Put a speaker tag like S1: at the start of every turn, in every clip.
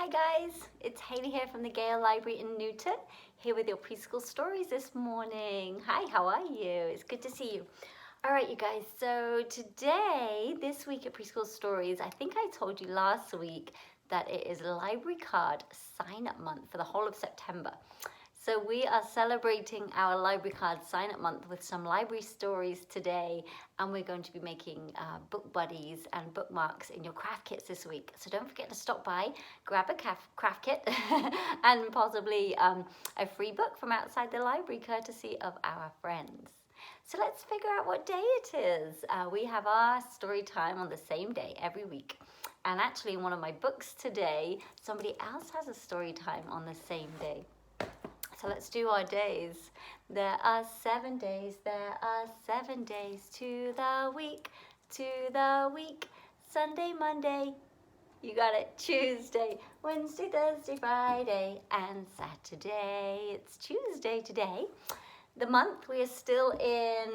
S1: Hi guys, it's Hayley here from the Gale Library in Newton, here with your preschool stories this morning. Hi, how are you? It's good to see you. All right, you guys, so today, this week at Preschool Stories, I think I told you last week that it is library card sign-up month for the whole of September. So we are celebrating our library card sign-up month with some library stories today, and we're going to be making book buddies and bookmarks in your craft kits this week. So don't forget to stop by, grab a craft kit, and possibly a free book from outside the library, courtesy of our friends. So let's figure out what day it is. We have our story time on the same day every week. And actually in one of my books today, somebody else has a story time on the same day. So let's do our days. There are 7 days, there are 7 days to the week, Sunday, Monday, you got it, Tuesday, Wednesday, Thursday, Friday, and Saturday. It's Tuesday today. The month, we are still in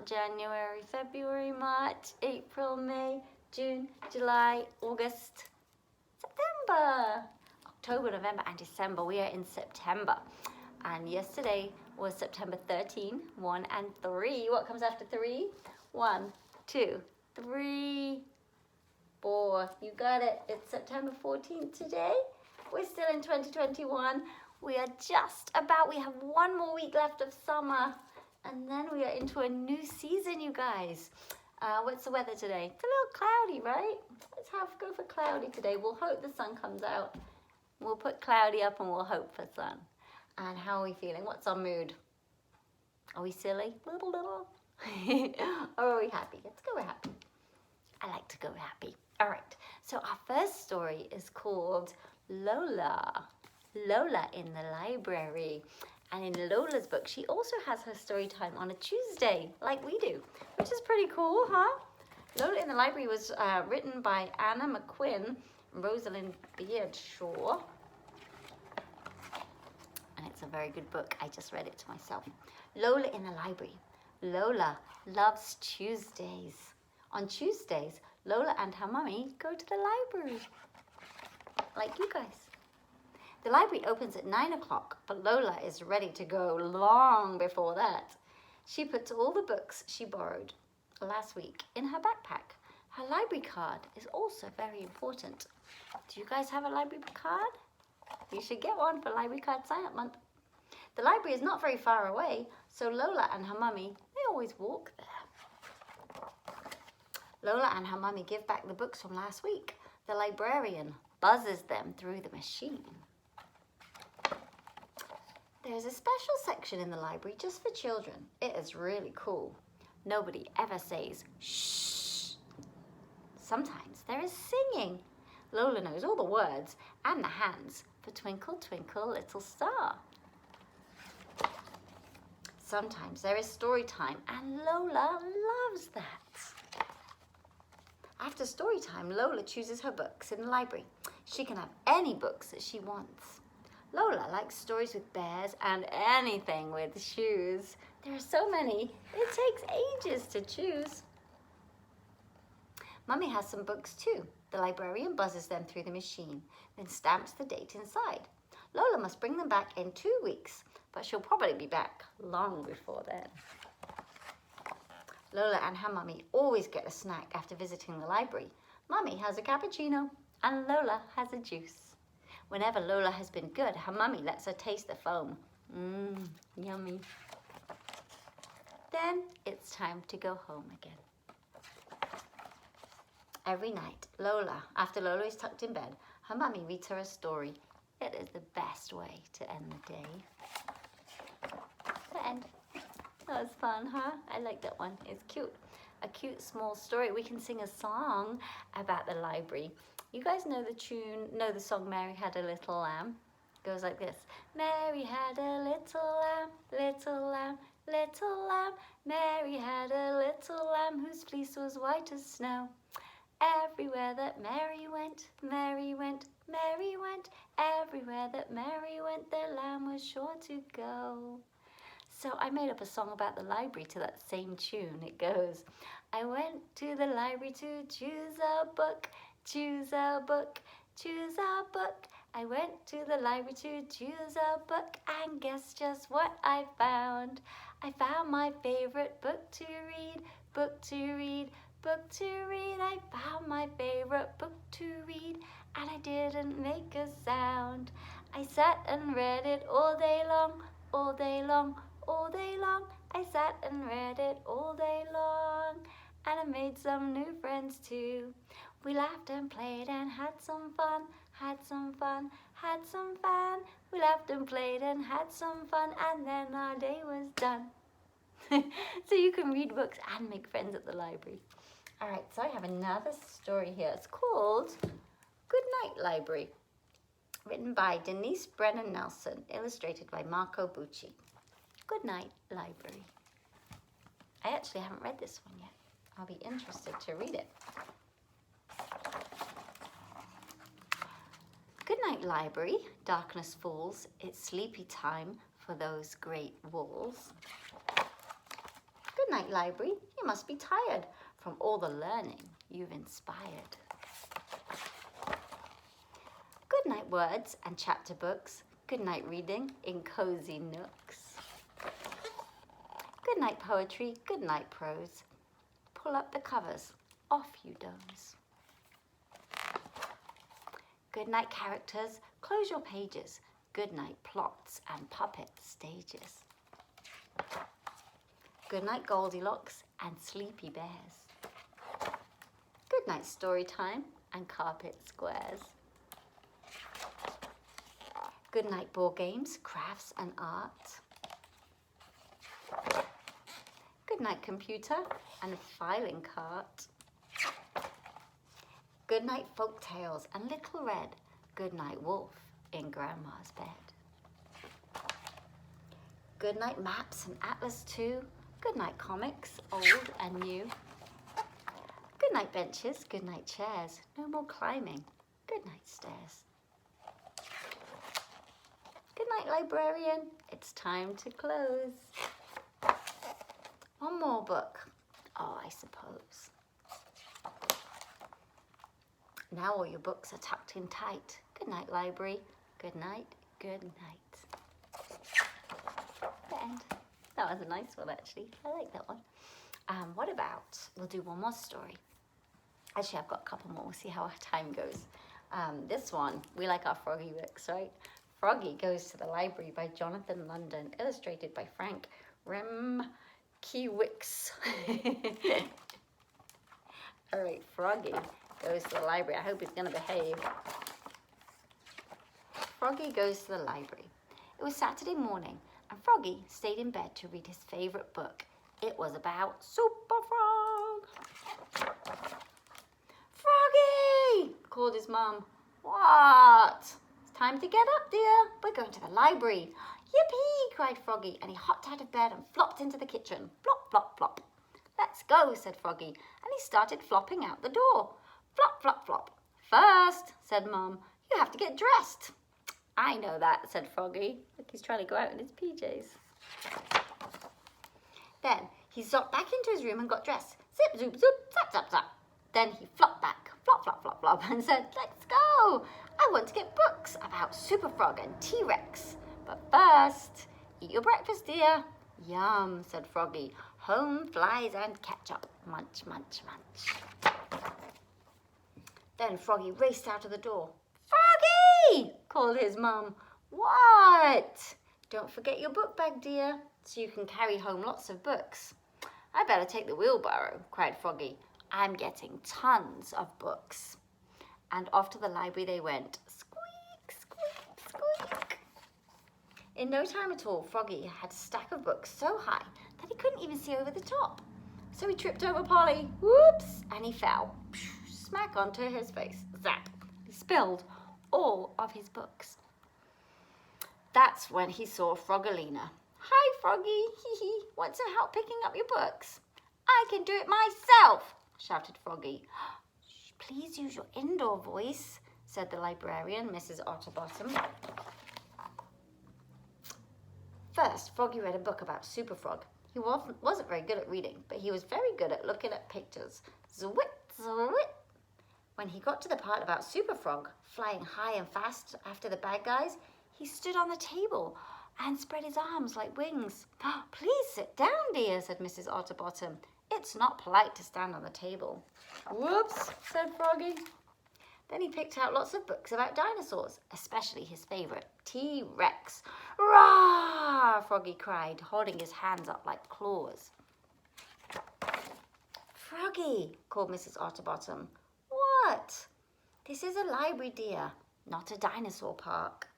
S1: January, February, March, April, May, June, July, August, September, October, November, and December. We are in September. And yesterday was September 13, 1 and 3. What comes after 3? 1, 2, 3, 4. You got it. It's September 14th today. We're still in 2021. We are we have one more week left of summer. And then we are into a new season, you guys. What's the weather today? It's a little cloudy, right? Let's go for cloudy today. We'll hope the sun comes out. We'll put cloudy up and we'll hope for sun. And how are we feeling? What's our mood? Are we silly? Little. Or are we happy? Let's go happy. I like to go happy. All right. So our first story is called Lola. Lola in the library. And in Lola's book, she also has her story time on a Tuesday, like we do, which is pretty cool, huh? Lola in the library was written by Anna McQuinn and Rosalind Beardshaw. And it's a very good book. I just read it to myself. Lola in the library. Lola loves Tuesdays. On Tuesdays, Lola and her mummy go to the library, like you guys. The library opens at 9 o'clock, but Lola is ready to go long before that. She puts all the books she borrowed last week in her backpack. Her library card is also very important. Do you guys have a library card? You should get one for Library Card Sign-Up Month. The library is not very far away, so Lola and her mummy, they always walk there. Lola and her mummy give back the books from last week. The librarian buzzes them through the machine. There's a special section in the library just for children. It is really cool. Nobody ever says, shh. Sometimes there is singing. Lola knows all the words and the hands for Twinkle, Twinkle, Little Star. Sometimes there is story time, and Lola loves that. After story time, Lola chooses her books in the library. She can have any books that she wants. Lola likes stories with bears and anything with shoes. There are so many, it takes ages to choose. Mummy has some books too. The librarian buzzes them through the machine, then stamps the date inside. Lola must bring them back in 2 weeks, but she'll probably be back long before then. Lola and her mummy always get a snack after visiting the library. Mummy has a cappuccino and Lola has a juice. Whenever Lola has been good, her mummy lets her taste the foam. Yummy. Then it's time to go home again. Every night, after Lola is tucked in bed, her mummy reads her a story. It is the best way to end the day. The end. That was fun, huh? I like that one. It's cute. A cute small story. We can sing a song about the library. You guys know the tune, know the song Mary Had a Little Lamb? It goes like this. Mary had a little lamb, little lamb, little lamb. Mary had a little lamb whose fleece was white as snow. Everywhere that Mary went, Mary went, Mary went. Everywhere that Mary went, their lamb was sure to go. So I made up a song about the library to that same tune. It goes, I went to the library to choose a book, choose a book, choose a book. I went to the library to choose a book, and guess just what I found. I found my favorite book to read, book to read, book to read. I found my favorite book to read, and I didn't make a sound. I sat and read it all day long, all day long, all day long. I sat and read it all day long, and I made some new friends too. We laughed and played and had some fun, had some fun, had some fun. We laughed and played and had some fun, and then our day was done. So you can read books and make friends at the library. All right, so I have another story here. It's called Good Night Library, written by Denise Brennan Nelson, illustrated by Marco Bucci. Good Night Library. I actually haven't read this one yet. I'll be interested to read it. Good night, library. Darkness falls. It's sleepy time for those great walls. Good night, library. You must be tired from all the learning you've inspired. Good night, words and chapter books. Good night, reading in cozy nooks. Good night, poetry. Good night, prose. Pull up the covers. Off you doze. Good night, characters. Close your pages. Good night, plots and puppet stages. Good night, Goldilocks and sleepy bears. Good night, story time and carpet squares. Good night, board games, crafts and art. Good night, computer and filing cart. Good night, folk tales and little red. Good night, wolf in grandma's bed. Good night, maps and atlas too. Good night, comics, old and new. Good night, benches. Good night, chairs. No more climbing. Good night, stairs. Good night, librarian. It's time to close. One more book. Oh, I suppose. Now all your books are tucked in tight. Good night, library. Good night, good night. The end. That was a nice one, actually. I like that one. What about, we'll do one more story. Actually, I've got a couple more. We'll see how our time goes. This one, we like our Froggy books, right? Froggy Goes to the Library by Jonathan London, illustrated by Frank Remkiewicz. All right, Froggy Goes to the Library. I hope he's going to behave. Froggy Goes to the Library. It was Saturday morning, and Froggy stayed in bed to read his favorite book. It was about Super Frog. Froggy! Called his mum. What? It's time to get up, dear. We're going to the library. Yippee! Cried Froggy, and he hopped out of bed and flopped into the kitchen. Flop, flop, flop. Let's go, said Froggy, and he started flopping out the door. Flop, flop, flop. First, said Mum, you have to get dressed. I know that, said Froggy. Look, he's trying to go out in his PJs. Then he zopped back into his room and got dressed. Zip, zoop, zoop, zap, zap, zap. Then he flopped back, flop, flop, flop, flop, and said, let's go. I want to get books about Super Frog and T-Rex. But first, eat your breakfast, dear. Yum, said Froggy. Home flies and ketchup. Munch, munch, munch. Then Froggy raced out of the door. Froggy! Called his mum. What? Don't forget your book bag, dear, so you can carry home lots of books. I better take the wheelbarrow, cried Froggy. I'm getting tons of books. And off to the library they went. Squeak, squeak, squeak. In no time at all, Froggy had a stack of books so high that he couldn't even see over the top. So he tripped over Polly. Whoops! And he fell. Smack onto his face. Zap! He spilled all of his books. That's when he saw Froggalina. Hi, Froggy. Hee hee. Want some help picking up your books? I can do it myself, shouted Froggy. Please use your indoor voice, said the librarian, Mrs. Otterbottom. First, Froggy read a book about Super Frog. He wasn't very good at reading, but he was very good at looking at pictures. Zwit, zwit. When he got to the part about Super Frog flying high and fast after the bad guys, he stood on the table and spread his arms like wings. "Please sit down, dear," said Mrs. Otterbottom. "It's not polite to stand on the table." "Whoops," said Froggy. Then he picked out lots of books about dinosaurs, especially his favourite, T-Rex. "Rah!" Froggy cried, holding his hands up like claws. "Froggy," called Mrs. Otterbottom. "What?" "This is a library, dear, not a dinosaur park."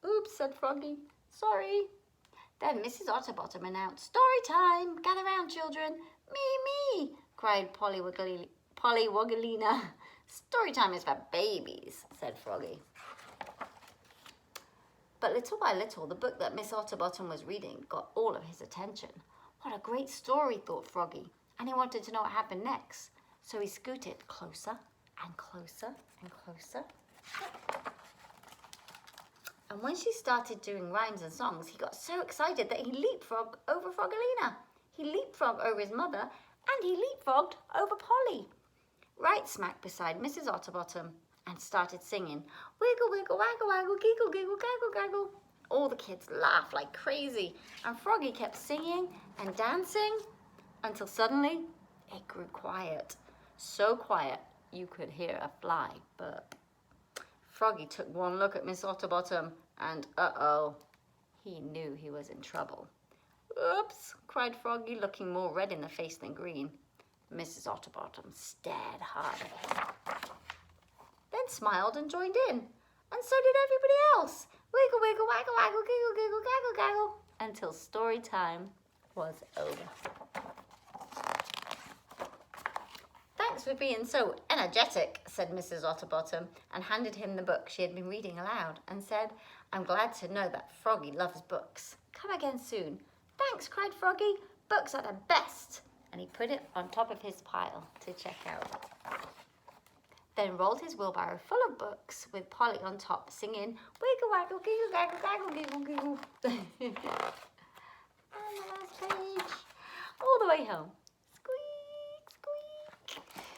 S1: "Oops," said Froggy. "Sorry." Then Mrs. Otterbottom announced, "Story time! Gather round, children." Me," cried Polly Woggalina. "Story time is for babies," said Froggy. But little by little, the book that Miss Otterbottom was reading got all of his attention. What a great story, thought Froggy, and he wanted to know what happened next. So he scooted closer and closer and closer. And when she started doing rhymes and songs, he got so excited that he leapfrogged over Froggalina. He leapfrogged over his mother, and he leapfrogged over Polly, right smack beside Mrs. Otterbottom, and started singing, "Wiggle, wiggle, waggle, waggle, giggle, giggle, gaggle, gaggle." All the kids laughed like crazy, and Froggy kept singing and dancing until suddenly it grew quiet. So quiet you could hear a fly burp. Froggy took one look at Miss Otterbottom, and uh-oh, he knew he was in trouble. "Oops," cried Froggy, looking more red in the face than green. Mrs. Otterbottom stared hard at him, then smiled and joined in, and so did everybody else. Wiggle, wiggle, waggle, waggle, giggle, giggle, gaggle, gaggle, until story time was over. "Thanks for being so energetic," said Mrs. Otterbottom, and handed him the book she had been reading aloud, and said, "I'm glad to know that Froggy loves books. Come again soon." "Thanks," cried Froggy. "Books are the best." And he put it on top of his pile to check out. Then rolled his wheelbarrow full of books with Polly on top, singing, "Wiggle, waggle, giggle, gaggle, gaggle, giggle, giggle." On the last page, all the way home.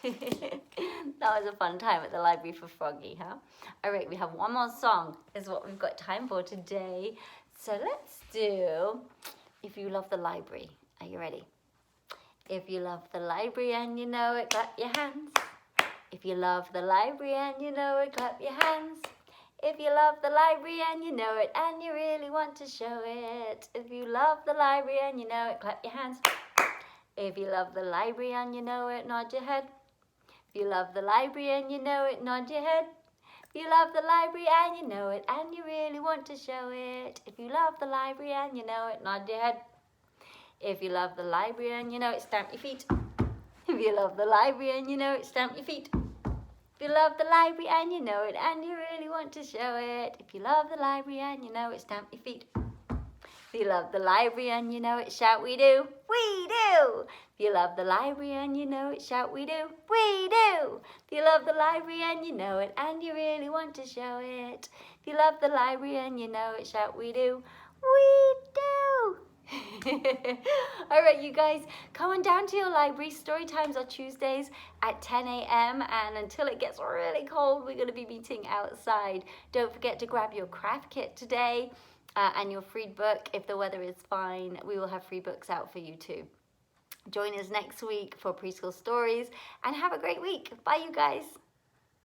S1: That was a fun time at the library for Froggy, huh? All right, we have one more song is what we've got time for today. So let's do If You Love the Library. Are you ready? If you love the library and you know it, clap your hands. If you love the library and you know it, clap your hands. If you love the library and you know it and you really want to show it. If you love the library and you know it, clap your hands. If you love the library and you know it, nod your head. If you love the library and you know it, nod your head. If you love the library and you know it and you really want to show it. If you love the library and you know it, nod your head. If you love the library and you know it, stamp your feet. If you love the library and you know it, stamp your feet. If you love the library and you know it and you really want to show it. If you love the library and you know it, stamp your feet. If you love the library and you know it, shout, "We do." We do. If you love the library and you know it, shout, "We do." We do. If you love the library and you know it and you really want to show it. If you love the library and you know it, shout, "We do." We do. All right, you guys, come on down to your library. Story times are Tuesdays at 10 a.m. and until it gets really cold, we're going to be meeting outside. Don't forget to grab your craft kit today and your free book. If the weather is fine, we will have free books out for you too. Join us next week for Preschool Stories and have a great week. Bye, you guys.